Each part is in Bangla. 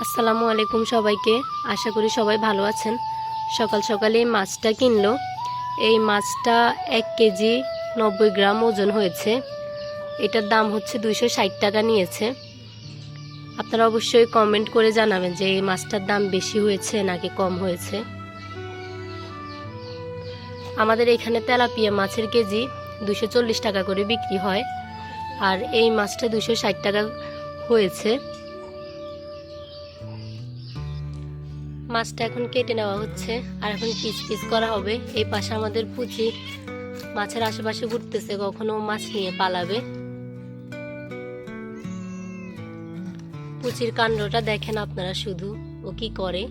আসসালামু আলাইকুম সবাইকে। আশা করি সবাই ভালো আছেন। সকাল সকালে এই মাছটা কিনলো। এই মাছটা 1 কেজি 90 গ্রাম ওজন হয়েছে। এটার দাম হচ্ছে 260 টাকা নিয়েছে। আপনারা অবশ্যই কমেন্ট করে জানাবেন যে এই মাছটার দাম বেশি হয়েছে নাকি কম হয়েছে। আমাদের এখানে তেলাপিয়া মাছের কেজি 240 টাকা করে বিক্রি হয়, আর এই মাছটা 260 টাকা হয়েছে। মাছটা এখন কেটে নেওয়া হচ্ছে আর এখন পিস পিস করা হবে। এই পাশে আমাদের পুচি মাছের আশেপাশে ঘুরতেছে, কখনো মাছ নিয়ে পালাবে। পুচির কাণ্ডটা দেখেন আপনারা শুধু, ও কি করে।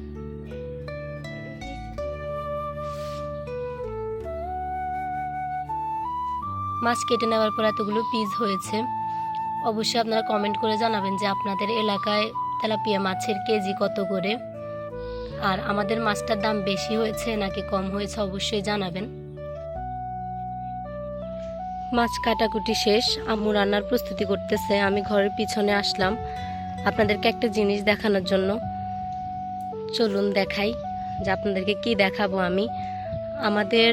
মাছ কেটে নেওয়ার পর এতগুলো পিস হয়েছে। অবশ্যই আপনারা কমেন্ট করে জানাবেন যে আপনাদের এলাকায় তেলাপিয়া মাছের কেজি কত করে, আর আমাদের মাছটার দাম বেশি হয়েছে নাকি কম হয়েছে অবশ্যই জানাবেন। মাছ কাটাকুটি শেষ, আম্মু রান্নার প্রস্তুতি করতেছে। আমি ঘরের পিছনে আসলাম আপনাদেরকে একটা জিনিস দেখানোর জন্য। চলুন দেখাই যে আপনাদেরকে কি দেখাবো আমি। আমাদের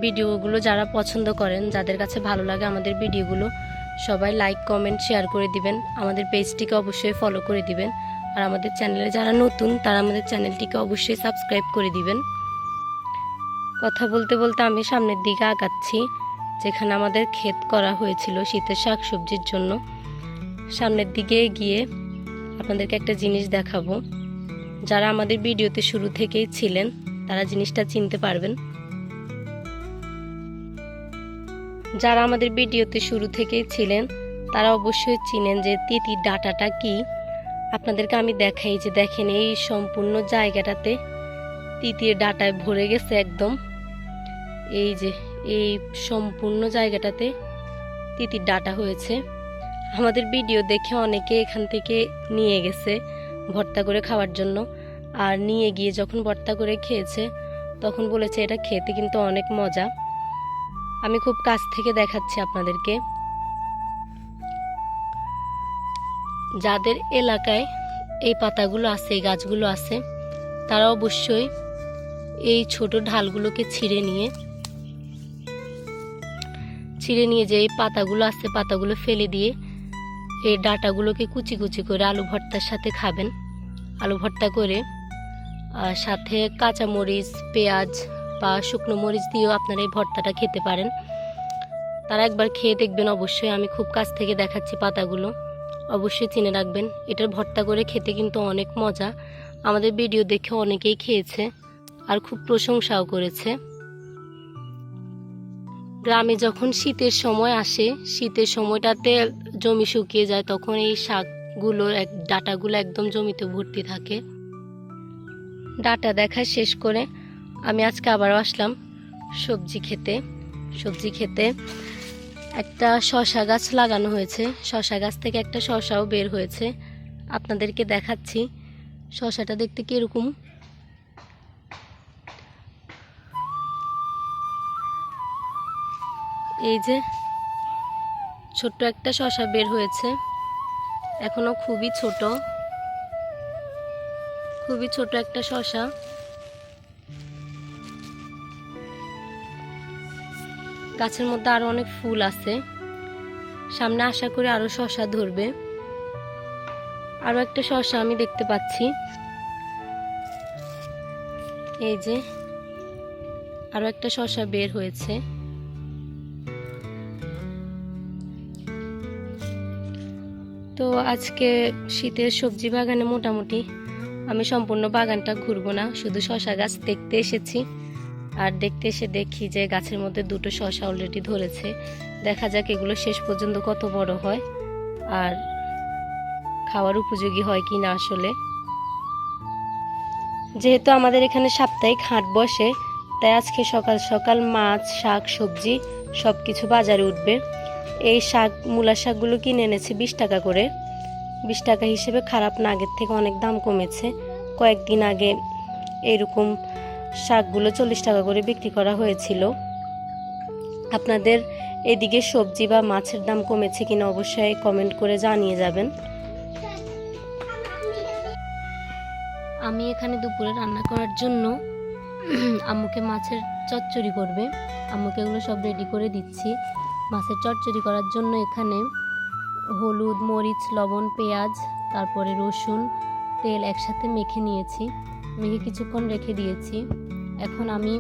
ভিডিওগুলো যারা পছন্দ করেন, যাদের কাছে ভালো লাগে আমাদের ভিডিওগুলো, সবাই লাইক কমেন্ট শেয়ার করে দিবেন। আমাদের পেজটিকে অবশ্যই ফলো করে দিবেন। আর আমাদের চ্যানেলে যারা নতুন তারা আমাদের চ্যানেলটিকে অবশ্যই সাবস্ক্রাইব করে দিবেন। কথা বলতে বলতে আমি সামনের দিকে আগাচ্ছি, যেখানে আমাদের ক্ষেত করা হয়েছিল শীতের শাক সবজির জন্য। সামনের দিকে গিয়ে আপনাদেরকে একটা জিনিস দেখাবো। যারা আমাদের ভিডিওতে শুরু থেকেই ছিলেন তারা জিনিসটা চিনতে পারবেন। যারা আমাদের ভিডিওতে শুরু থেকেই ছিলেন তারা অবশ্যই চিনেন যে তিতির ডাঁটাটা কি। আপনাদেরকে আমি দেখাই যে দেখেন এই সম্পূর্ণ জায়গাটাতে তিতির ডাঁটায় ভরে গেছে একদম। এই যে এই সম্পূর্ণ জায়গাটাতে তিতির ডাঁটা হয়েছে। আমাদের ভিডিও দেখে অনেকে এখান থেকে নিয়ে গেছে ভর্তা করে খাওয়ার জন্য, আর নিয়ে গিয়ে যখন ভর্তা করে খেয়েছে তখন বলেছে এটা খেতে কিন্তু অনেক মজা। আমি খুব কাছ থেকে দেখাচ্ছি আপনাদেরকে। যাদের এলাকায় এই পাতাগুলো আছে, এই গাছগুলো আছে, তারা অবশ্যই এই ছোট ঢালগুলোকে ছিঁড়ে নিয়ে যে এই পাতাগুলো আছে পাতাগুলো ফেলে দিয়ে এই ডাঁটাগুলোকে কুচি কুচি করে আলু ভর্তার সাথে খাবেন। আলু ভর্তা করে সাথে কাঁচা মরিচ, পেঁয়াজ বা শুকনো মরিচ দিয়েও আপনারা এই ভর্তাটা খেতে পারেন। তারা একবার খেয়ে দেখবেন অবশ্যই। আমি খুব কাছ থেকে দেখাচ্ছি পাতাগুলো, অবশ্যই চিনে রাখবেন। এটার ভর্তা করে খেতে কিন্তু অনেক মজা। আমাদের ভিডিও দেখে অনেকেই খেয়েছে আর খুব প্রশংসাও করেছে। গ্রামে যখন শীতের সময় আসে, শীতের সময়টাতে জমি শুকিয়ে যায়, তখন এই শাকগুলো ডাঁটাগুলো একদম জমিতে ভর্তি থাকে। ডাঁটা দেখা শেষ করে আমি আজকে আবারও আসলাম সবজি খেতে। একটা শসা গাছ লাগানো হয়েছে, শসা গাছ থেকে একটা শসাও বের হয়েছে। আপনাদেরকে দেখাচ্ছি শসাটা দেখতে কিরকম। এই যে ছোট্ট একটা শসা বের হয়েছে, এখনো খুবই ছোট একটা শসা। গাছের মধ্যে আরো অনেক ফুল আছে, সামনে আশা করি আরো শসা ধরবে। আরো একটা শসা আমি দেখতে পাচ্ছি। এই যে আরো একটা শসা বের হয়েছে। তো আজকে শীতের সবজি বাগানে মোটামুটি আমি সম্পূর্ণ বাগানটা ঘুরবো না, শুধু শসা গাছ দেখতে এসেছি। আর দেখতে এসে দেখি যে গাছের মধ্যে 2টো শসা অলরেডি ধরেছে। দেখা যাক এগুলো শেষ পর্যন্ত কত বড় হয় আর খাওয়ার উপযোগী হয় কি না। আসলে যেহেতু আমাদের এখানে সাপ্তাহিক হাট বসে, তাই আজকে সকাল সকাল মাছ, শাক, সবজি সব কিছু বাজারে উঠবে। এই মূলা শাকগুলো কিনে এনেছি 20 টাকা করে। 20 টাকা হিসেবে খারাপ না, আগের থেকে অনেক দাম কমেছে। কয়েকদিন আগে এরকম শাকগুলো 40 টাকা করে বিক্রি করা হয়েছিল। আপনাদের এদিকে সবজি বা মাছের দাম কমেছে কিনা অবশ্যই কমেন্ট করে জানিয়ে যাবেন। আমি এখানে দুপুরে রান্না করার জন্য আম্মুকে মাছের চচ্চড়ি করবে। আম্মুকে এগুলো সব রেডি করে দিচ্ছি। মাছের চচ্চড়ি করার জন্য এখানে হলুদ, মরিচ, লবণ, পেঁয়াজ, তারপরে রসুন, তেল একসাথে মেখে নিয়েছি। মেখে কিছুক্ষণ রেখে দিয়েছি। এখন আমি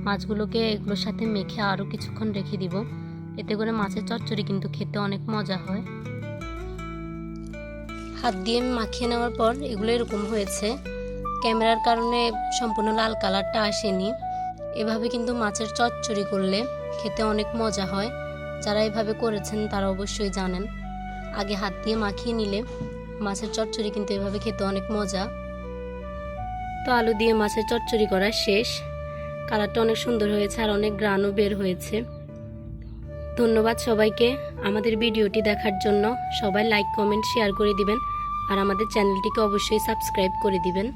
মাছগুলোকে এগুলোর সাথে মেখে আরও কিছুক্ষণ রেখে দিব। এতে করে মাছের চচ্চড়ি কিন্তু খেতে অনেক মজা হয়। হাত দিয়ে মাখিয়ে নেওয়ার পর এগুলো এরকম হয়েছে। ক্যামেরার কারণে সম্পূর্ণ লাল কালারটা আসেনি। এভাবে কিন্তু মাছের চচ্চড়ি করলে খেতে অনেক মজা হয়। যারা এভাবে করেছেন তারা অবশ্যই জানেন। আগে হাত দিয়ে মাখিয়ে নিলে মাছের চচ্চড়ি কিন্তু এভাবে খেতে অনেক মজা। তো আলু দিয়ে মাছের চচ্চড়ি করা শেষ। কালারটা অনেক সুন্দর হয়েছে আর অনেক গ্রানও বের হয়েছে। ধন্যবাদ সবাইকে আমাদের ভিডিওটি দেখার জন্য। সবাই লাইক, কমেন্ট, শেয়ার করে দিবেন আর আমাদের চ্যানেলটিকে অবশ্যই সাবস্ক্রাইব করে দিবেন।